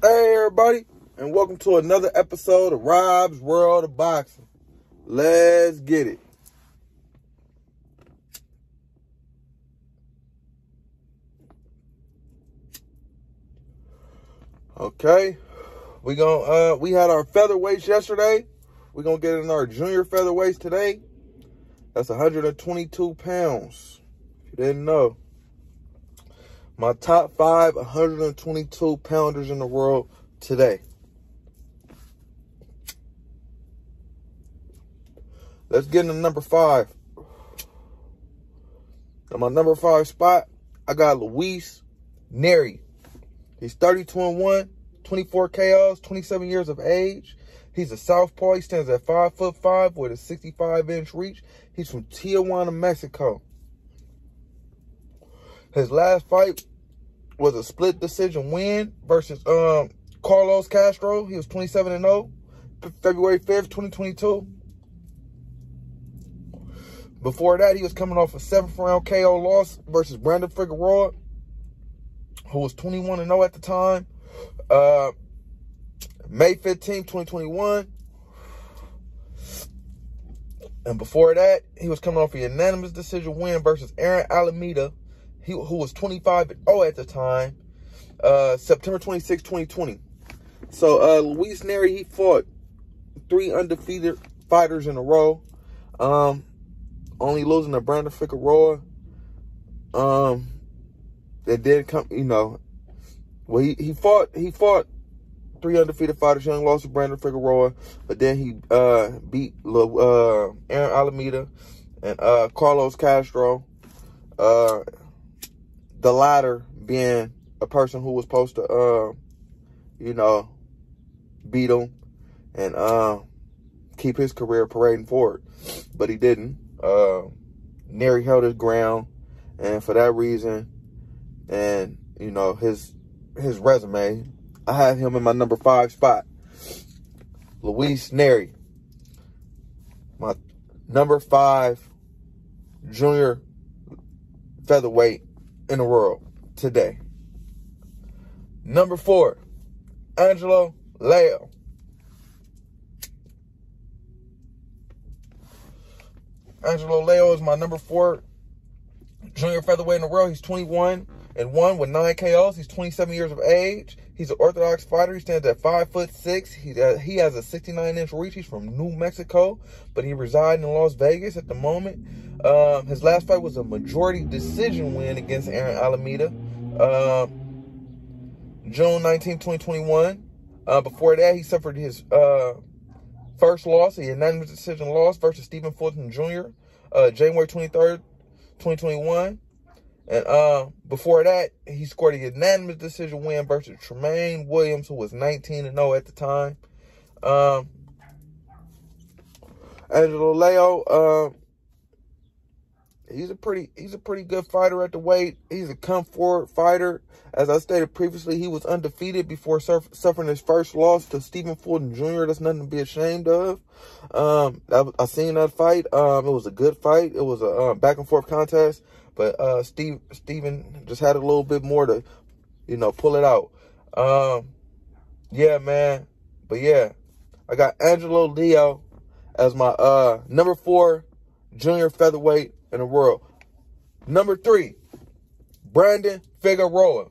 Hey everybody, and welcome to another episode of Rob's World of Boxing. Let's get it. Okay, we had our featherweights yesterday. We're gonna get in our junior featherweights today. That's 122 pounds. If you didn't know. My top 5 122 pounders in the world today. Let's get into number 5. On my number 5 spot, I got Luis Nery. He's 32-1, 24 KOs, 27 years of age. He's a southpaw. He stands at 5'5" with a 65-inch reach. He's from Tijuana, Mexico. His last fight was a split decision win versus Carlos Castro. He was 27-0, February 5th, 2022. Before that, he was coming off a 7th-round KO loss versus Brandon Figueroa, who was 21-0 at the time. May 15th, 2021. And before that, he was coming off a unanimous decision win versus Aaron Alameda, who was 25-0 at the time, September 26, 2020. So, Luis Nery, he fought 3 undefeated fighters in a row. Only losing to Brandon Figueroa. It did come, well, he fought 3 undefeated fighters. He only lost to Brandon Figueroa, but then he beat Aaron Alameda and Carlos Castro. The latter being a person who was supposed to, beat him and keep his career parading forward. But he didn't. Nery held his ground. And for that reason, and, his resume, I have him in my number 5 spot. Luis Nery. My number 5 junior featherweight in the world today. Number 4, Angelo Leo. Angelo Leo is my number 4 junior featherweight in the world. He's 21-1 with 9 KOs. He's 27 years of age. He's an orthodox fighter. He stands at 5'6". He has a 69-inch reach. He's from New Mexico, but he resides in Las Vegas at the moment. His last fight was a majority decision win against Aaron Alameda, June 19, 2021. Before that, he suffered his first loss, a unanimous decision loss versus Fulton Jr., January 23rd, 2021. And before that, he scored a unanimous decision win versus Tremaine Williams, who was 19-0 at the time. Angelo Leo, he's a pretty good fighter at the weight. He's a come-forward fighter. As I stated previously, he was undefeated before suffering his first loss to Fulton Jr. That's nothing to be ashamed of. I seen that fight. It was a good fight. It was a back-and-forth contest. But Steven just had a little bit more to, pull it out. Yeah, man. But, yeah, I got Angelo Leo as my number 4 junior featherweight in the world. Number 3, Brandon Figueroa.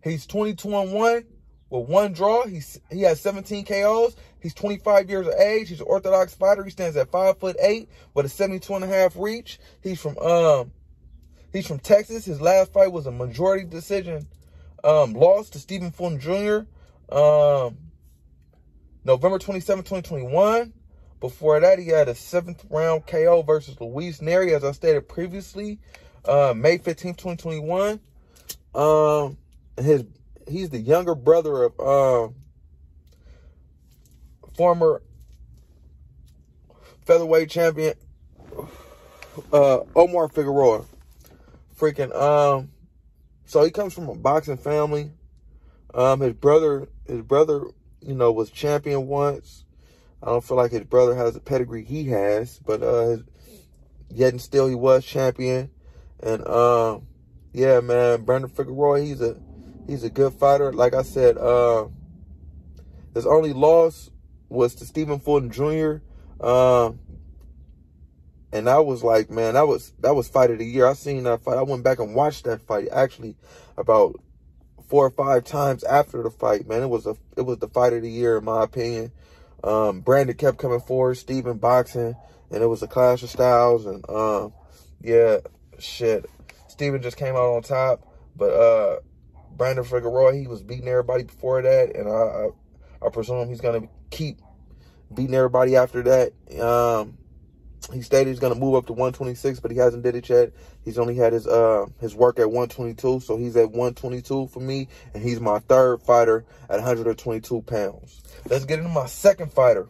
He's 22-1 with 1 draw. He has 17 KOs. He's 25 years of age. He's an orthodox fighter. He stands at 5'8" with a 72.5 reach. He's from Texas. His last fight was a majority decision loss to Fulton Jr. November 27, 2021. Before that, he had a 7th-round KO versus Luis Nery, as I stated previously, May 15, 2021. He's the younger brother of former featherweight champion Omar Figueroa. So he comes from a boxing family. His brother, was champion once. I don't feel like his brother has the pedigree he has, but yet and still he was champion. And yeah, man, Brandon Figueroa, he's He's a good fighter. Like I said, his only loss was to Stephen Fulton Jr. And I was like, man, that was fight of the year. I seen that fight. I went back and watched that fight actually about 4 or 5 times after the fight. Man, it was the fight of the year in my opinion. Brandon kept coming forward, Stephen boxing, and it was a clash of styles. And yeah, shit, Stephen just came out on top, but Brandon Figueroa, he was beating everybody before that, and I presume he's gonna keep beating everybody after that. He stated he's gonna move up to 126, but he hasn't did it yet. He's only had his work at 122, so he's at 122 for me, and he's my 3rd fighter at 122 pounds. Let's get into my 2nd fighter.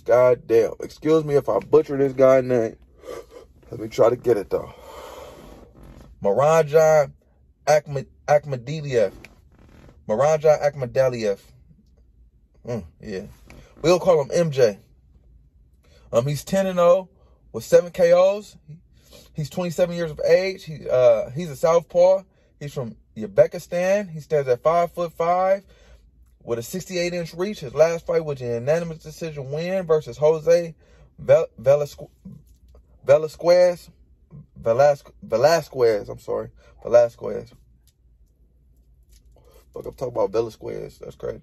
God damn. Excuse me if I butcher this guy's name. Let me try to get it though. Ahmed Ahmed. Yeah. We'll call him MJ. He's 10-0 with 7 KOs. He's 27 years of age. He's a southpaw. He's from Uzbekistan. He stands at 5'5" with a 68-inch reach. His last fight was a unanimous decision win versus Jose Velasquez. I'm sorry. Velasquez. Fuck, I'm talking about Velasquez. That's crazy.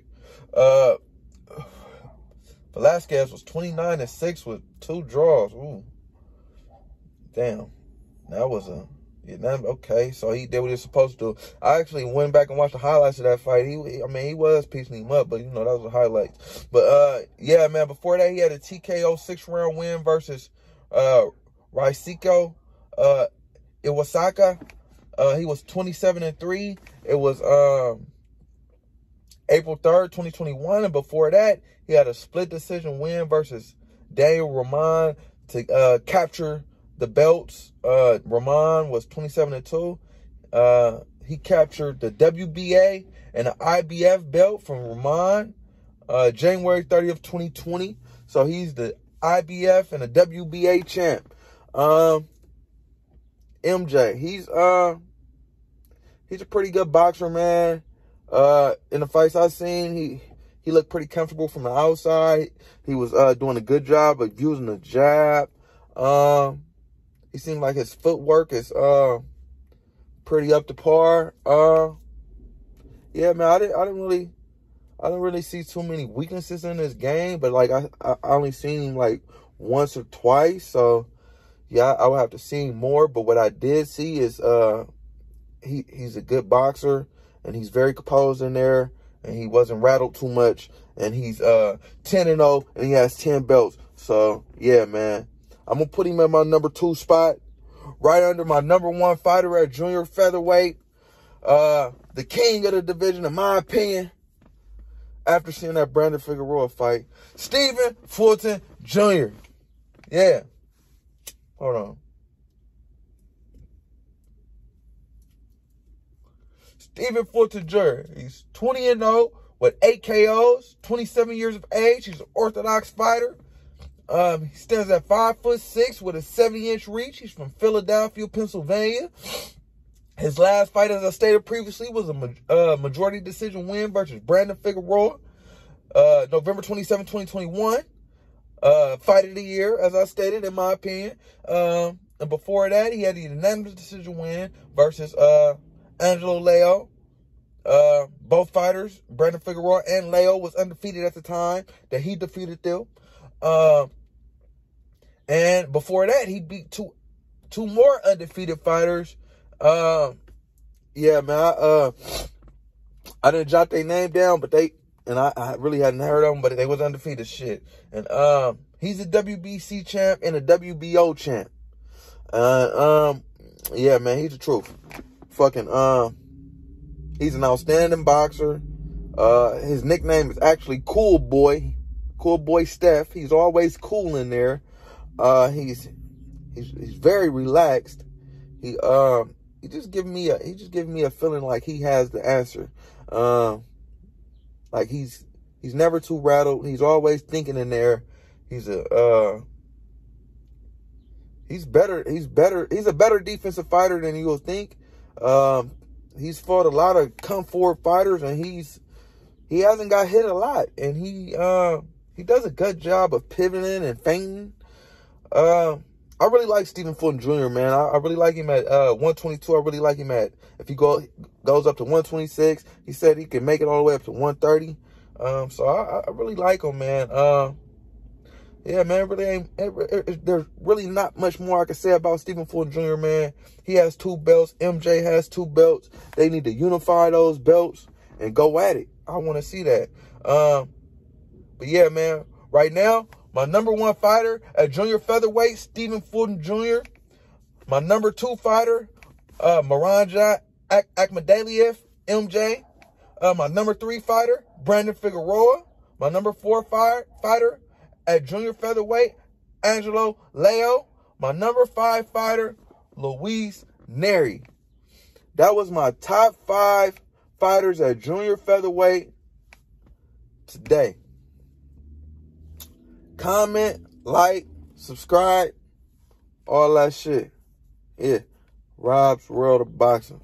Velasquez was 29-6 with 2 draws. Ooh. Damn. That was okay, so he did what he was supposed to do. I actually went back and watched the highlights of that fight. He was piecing him up, but, you know, that was the highlights. But, yeah, man, before that, he had a TKO 6-round win versus Raisiko Iwasaka. He was 27-3. It was April 3rd, 2021. And before that, he had a split decision win versus Daniel Rahman to capture the belts. Rahman was 27-2. He captured the WBA and the IBF belt from Rahman January 30th, 2020. So he's the IBF and the WBA champ. MJ, he's a pretty good boxer, man. In the fights I've seen, he looked pretty comfortable from the outside. He was doing a good job of using the jab. He seemed like his footwork is pretty up to par. Yeah, man, I didn't really see too many weaknesses in this game, but like I only seen him like once or twice, so yeah, I would have to see him more. But what I did see is he's a good boxer, and he's very composed in there, and he wasn't rattled too much, and he's 10-0, and he has 10 belts. So yeah, man, I'm gonna put him at my number 2 spot, right under my number 1 fighter at junior featherweight, the king of the division, in my opinion. After seeing that Brandon Figueroa fight, Stephen Fulton Jr. Yeah. Hold on. Stephen Fulton Jr. He's 20-0 with 8 KOs, 27 years of age. He's an orthodox fighter. He stands at 5'6" with a 70-inch reach. He's from Philadelphia, Pennsylvania. His last fight, as I stated previously, was a majority decision win versus Brandon Figueroa, November 27, 2021. Fight of the year, as I stated, in my opinion. And before that, he had a unanimous decision win versus Angelo Leo. Both fighters, Brandon Figueroa and Leo, was undefeated at the time that he defeated them. And before that, he beat two more undefeated fighters. Yeah, man, I didn't jot their name down, but I really hadn't heard of them, but they was undefeated shit. And he's a WBC champ and a WBO champ. Yeah, man, he's the truth. Fucking he's an outstanding boxer. His nickname is actually Cool Boy. Cool Boy Steph. He's always cool in there. He's very relaxed. He just giving me a feeling like he has the answer. Like he's never too rattled. He's always thinking in there. He's He's better. He's a better defensive fighter than you will think. He's fought a lot of come forward fighters, and he hasn't got hit a lot, and he does a good job of pivoting and feinting. I really like Stephen Fulton Jr., man. I really like him at 122. I really like him at, if he goes up to 126. He said he can make it all the way up to 130. So I really like him, man. Yeah, man, there's really not much more I can say about Stephen Fulton Jr., man. He has 2 belts. MJ has 2 belts. They need to unify those belts and go at it. I want to see that. But yeah, man, right now, my number 1 fighter at junior featherweight, Stephen Fulton Jr. My number 2 fighter, Ahmed Ahmed, MJ. My number 3 fighter, Brandon Figueroa. My number 4 fighter at junior featherweight, Angelo Leo. My number 5 fighter, Luis Neri. That was my top 5 fighters at junior featherweight today. Comment, like, subscribe, all that shit. Yeah, Rob's World of Boxing.